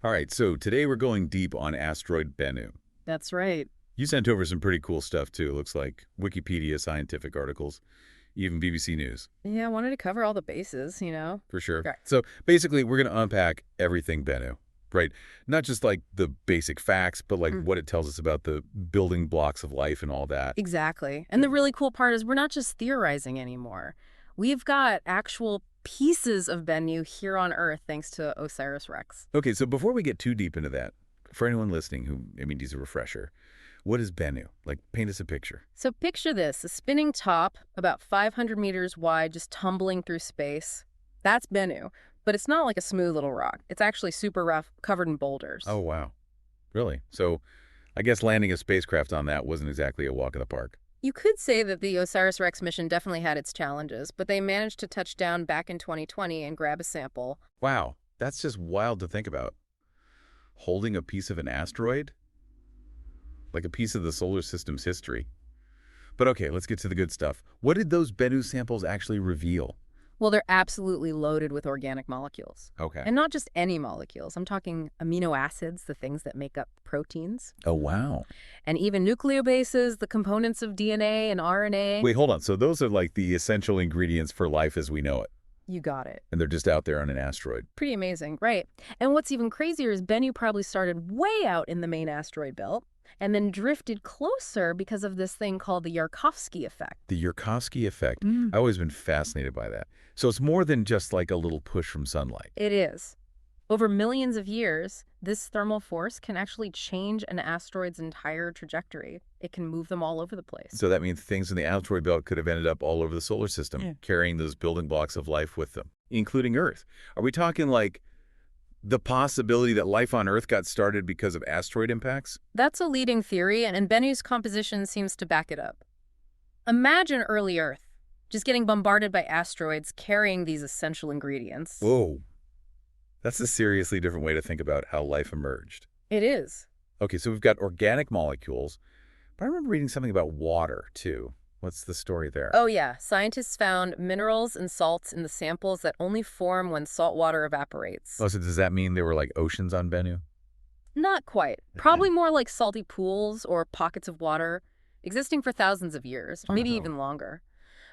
All right, so today we're going deep on asteroid Bennu. That's right. You sent over some pretty cool stuff, too. Looks like Wikipedia, scientific articles, even BBC News. Yeah, I wanted to cover all the bases. For sure. Right. So basically, we're going to unpack everything Bennu, right? Not just like the basic facts, but like what it tells us about the building blocks of life and all that. Exactly. And the really cool part is we're not just theorizing anymore. We've got actual pieces of Bennu here on Earth thanks to OSIRIS-REx. Okay, so before we get too deep into that, for anyone listening who, needs a refresher, what is Bennu? Like, paint us a picture. So picture this, a spinning top about 500 meters wide just tumbling through space. That's Bennu. But it's not like a smooth little rock. It's actually super rough, covered in boulders. Oh, wow. Really? So I guess landing a spacecraft on that wasn't exactly a walk in the park. You could say that the OSIRIS-REx mission definitely had its challenges, but they managed to touch down back in 2020 and grab a sample. Wow, that's just wild to think about. Holding a piece of an asteroid? Like a piece of the solar system's history. But okay, let's get to the good stuff. What did those Bennu samples actually reveal? Well, they're absolutely loaded with organic molecules. Okay. And not just any molecules. I'm talking amino acids, the things that make up proteins. Oh, wow. And even nucleobases, the components of DNA and RNA. Wait, hold on. So those are like the essential ingredients for life as we know it. You got it. And they're just out there on an asteroid. Pretty amazing, right? And what's even crazier is Bennu probably started way out in the main asteroid belt and then drifted closer because of this thing called the Yarkovsky effect. The Yarkovsky effect. I've always been fascinated by that. So it's more than just like a little push from sunlight. It is. Over millions of years, this thermal force can actually change an asteroid's entire trajectory. It can move them all over the place. So that means things in the asteroid belt could have ended up all over the solar system, carrying those building blocks of life with them, including Earth. Are we talking like the possibility that life on Earth got started because of asteroid impacts? That's a leading theory, and Bennu's composition seems to back it up. Imagine early Earth, just getting bombarded by asteroids carrying these essential ingredients. Whoa. That's a seriously different way to think about how life emerged. It is. Okay, so we've got organic molecules, but I remember reading something about water, too. What's the story there? Oh, yeah. Scientists found minerals and salts in the samples that only form when salt water evaporates. Oh, so does that mean there were like oceans on Bennu? Not quite. Probably more like salty pools or pockets of water, existing for thousands of years, maybe even longer.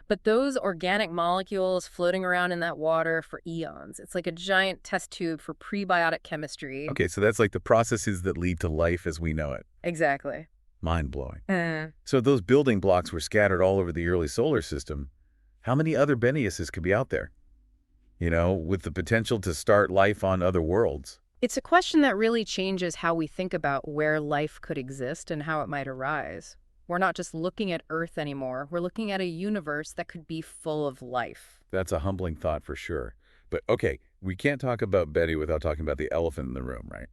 But those organic molecules floating around in that water for eons. It's like a giant test tube for prebiotic chemistry. Okay, so that's like the processes that lead to life as we know it. Exactly. Mind-blowing. So those building blocks were scattered all over the early solar system. How many other Bennuses could be out there? With the potential to start life on other worlds. It's a question that really changes how we think about where life could exist and how it might arise. We're not just looking at Earth anymore. We're looking at a universe that could be full of life. That's a humbling thought for sure. But okay, we can't talk about Bennu without talking about the elephant in the room, right?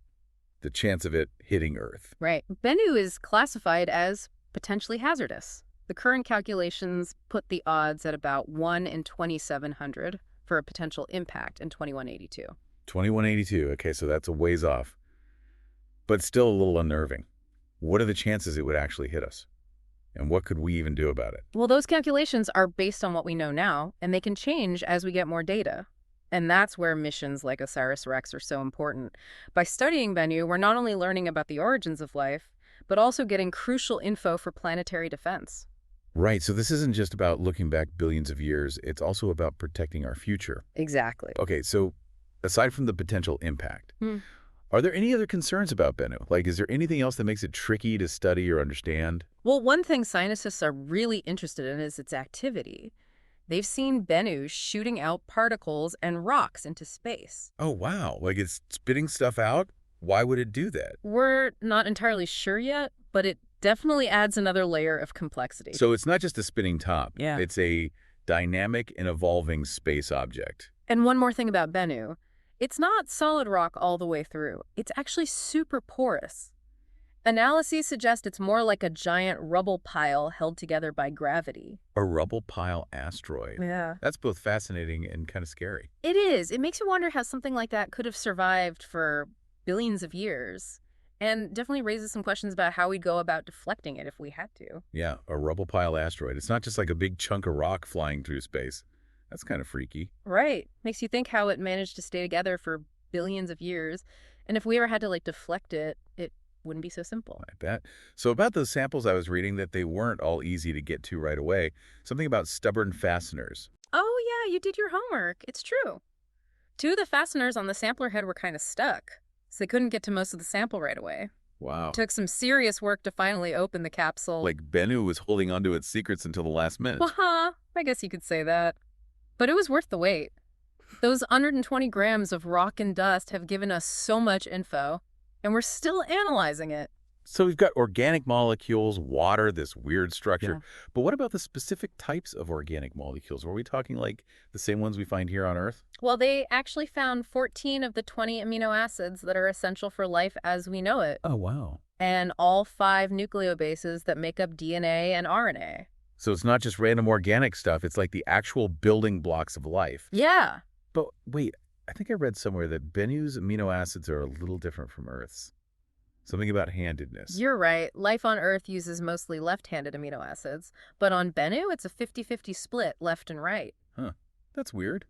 The chance of it hitting Earth. Right. Bennu is classified as potentially hazardous. The current calculations put the odds at about 1 in 2,700 for a potential impact in 2182. 2182, okay, so that's a ways off. But still a little unnerving. What are the chances it would actually hit us? And what could we even do about it? Well, those calculations are based on what we know now, and they can change as we get more data. And that's where missions like OSIRIS-REx are so important. By studying Bennu, we're not only learning about the origins of life, but also getting crucial info for planetary defense. Right, so this isn't just about looking back billions of years, it's also about protecting our future. Exactly. Okay, so aside from the potential impact, are there any other concerns about Bennu? Like, is there anything else that makes it tricky to study or understand? Well, one thing scientists are really interested in is its activity. They've seen Bennu shooting out particles and rocks into space. Oh, wow. Like it's spitting stuff out? Why would it do that? We're not entirely sure yet, but it definitely adds another layer of complexity. So it's not just a spinning top. Yeah. It's a dynamic and evolving space object. And one more thing about Bennu. It's not solid rock all the way through. It's actually super porous. Analyses suggest it's more like a giant rubble-pile held together by gravity. A rubble-pile asteroid. Yeah. That's both fascinating and kind of scary. It is. It makes you wonder how something like that could have survived for billions of years. And definitely raises some questions about how we'd go about deflecting it if we had to. Yeah, a rubble-pile asteroid. It's not just like a big chunk of rock flying through space. That's kind of freaky. Right. Makes you think how it managed to stay together for billions of years And if we ever had to, like, deflect it, it wouldn't be so simple. I bet. So about those samples I was reading that they weren't all easy to get to right away. Something about stubborn fasteners. Oh, yeah, you did your homework. It's true. Two of the fasteners on the sampler head were kind of stuck, so they couldn't get to most of the sample right away. Wow. It took some serious work to finally open the capsule. Like Bennu was holding onto its secrets until the last minute. Well, I guess you could say that. But it was worth the wait. Those 120 grams of rock and dust have given us so much info, and we're still analyzing it. So we've got organic molecules, water, this weird structure. Yeah. But what about the specific types of organic molecules? Were we talking like the same ones we find here on Earth? Well, they actually found 14 of the 20 amino acids that are essential for life as we know it, Oh, wow. and all 5 nucleobases that make up DNA and RNA. So it's not just random organic stuff. It's like the actual building blocks of life. Yeah. But wait, I think I read somewhere that Bennu's amino acids are a little different from Earth's. Something about handedness. You're right. Life on Earth uses mostly left-handed amino acids, but on Bennu, it's a 50-50 split, left and right. Huh. That's weird.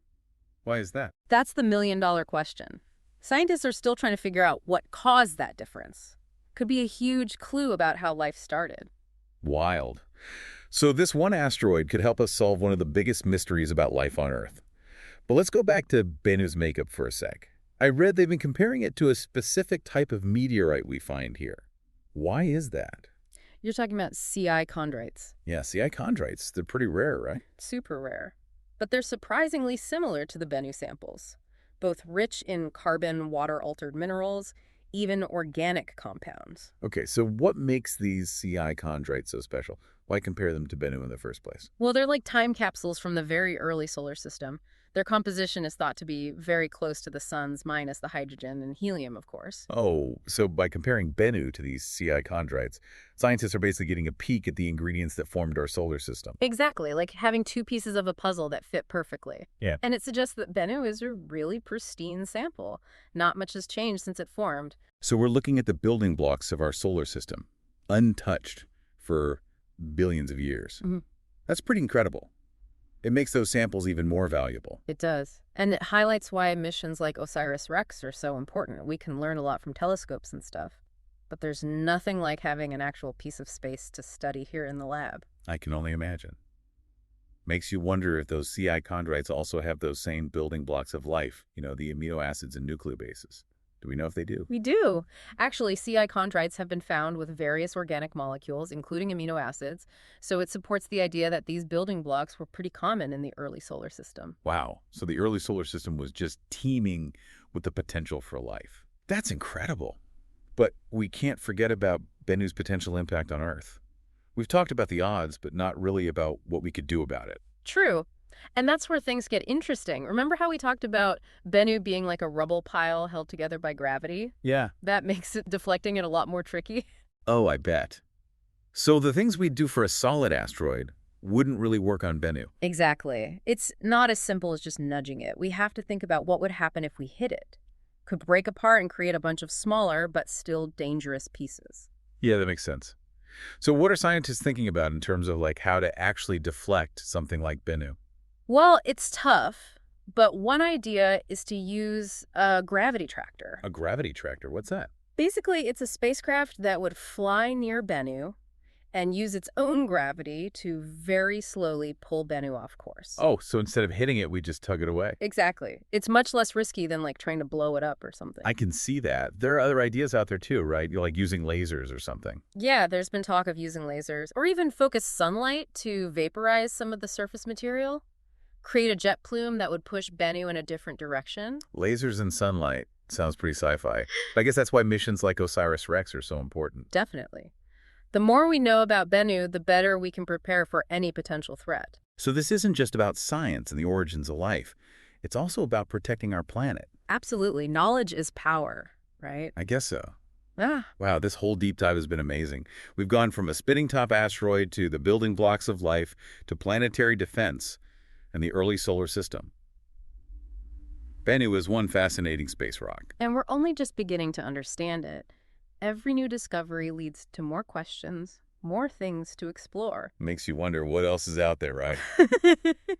Why is that? That's the million-dollar question. Scientists are still trying to figure out what caused that difference. Could be a huge clue about how life started. Wild. So this one asteroid could help us solve one of the biggest mysteries about life on Earth. But let's go back to Bennu's makeup for a sec. I read they've been comparing it to a specific type of meteorite we find here. Why is that? You're talking about CI chondrites. Yeah, CI chondrites, they're pretty rare, right? Super rare. But they're surprisingly similar to the Bennu samples, both rich in carbon, water-altered minerals, even organic compounds. Okay, so what makes these CI chondrites so special? Why compare them to Bennu in the first place? Well, they're like time capsules from the very early solar system. Their composition is thought to be very close to the sun's, minus the hydrogen and helium, of course. Oh, so by comparing Bennu to these CI chondrites, scientists are basically getting a peek at the ingredients that formed our solar system. Exactly, like having 2 pieces of a puzzle that fit perfectly. Yeah. And it suggests that Bennu is a really pristine sample. Not much has changed since it formed. So we're looking at the building blocks of our solar system, untouched for billions of years. Mhm. That's pretty incredible. It makes those samples even more valuable. It does. And it highlights why missions like OSIRIS-REx are so important. We can learn a lot from telescopes and stuff. But there's nothing like having an actual piece of space to study here in the lab. I can only imagine. Makes you wonder if those CI chondrites also have those same building blocks of life, the amino acids and nucleobases. Do we know if they do? We do. Actually, CI chondrites have been found with various organic molecules, including amino acids, so it supports the idea that these building blocks were pretty common in the early solar system. Wow. So the early solar system was just teeming with the potential for life. That's incredible. But we can't forget about Bennu's potential impact on Earth. We've talked about the odds, but not really about what we could do about it. True. And that's where things get interesting. Remember how we talked about Bennu being like a rubble pile held together by gravity? Yeah. That makes deflecting it a lot more tricky. Oh, I bet. So the things we'd do for a solid asteroid wouldn't really work on Bennu. Exactly. It's not as simple as just nudging it. We have to think about what would happen if we hit it. Could break apart and create a bunch of smaller but still dangerous pieces. Yeah, that makes sense. So what are scientists thinking about in terms of how to actually deflect something like Bennu? Well, it's tough, but one idea is to use a gravity tractor. A gravity tractor? What's that? Basically, it's a spacecraft that would fly near Bennu and use its own gravity to very slowly pull Bennu off course. Oh, so instead of hitting it, we just tug it away. Exactly. It's much less risky than trying to blow it up or something. I can see that. There are other ideas out there too, right? Like using lasers or something. Yeah, there's been talk of using lasers or even focused sunlight to vaporize some of the surface material. Create a jet plume that would push Bennu in a different direction. Lasers and sunlight. Sounds pretty sci-fi. But I guess that's why missions like OSIRIS-REx are so important. Definitely. The more we know about Bennu, the better we can prepare for any potential threat. So this isn't just about science and the origins of life. It's also about protecting our planet. Absolutely. Knowledge is power, right? I guess so. Ah, Wow, this whole deep dive has been amazing. We've gone from a spinning top asteroid to the building blocks of life to planetary defense and the early solar system. Bennu is one fascinating space rock. and we're only just beginning to understand it. Every new discovery leads to more questions, more things to explore. Makes you wonder what else is out there, right?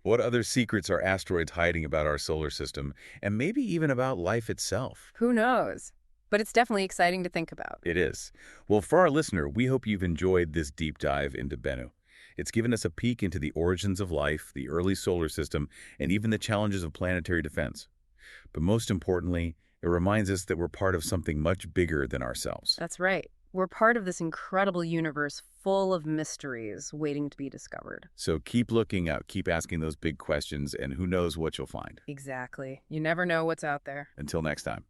What other secrets are asteroids hiding about our solar system, and maybe even about life itself? Who knows? But it's definitely exciting to think about. It is. Well, for our listener, we hope you've enjoyed this deep dive into Bennu. It's given us a peek into the origins of life, the early solar system, and even the challenges of planetary defense. But most importantly, it reminds us that we're part of something much bigger than ourselves. That's right. We're part of this incredible universe full of mysteries waiting to be discovered. So keep looking out, keep asking those big questions, and who knows what you'll find. Exactly. You never know what's out there. Until next time.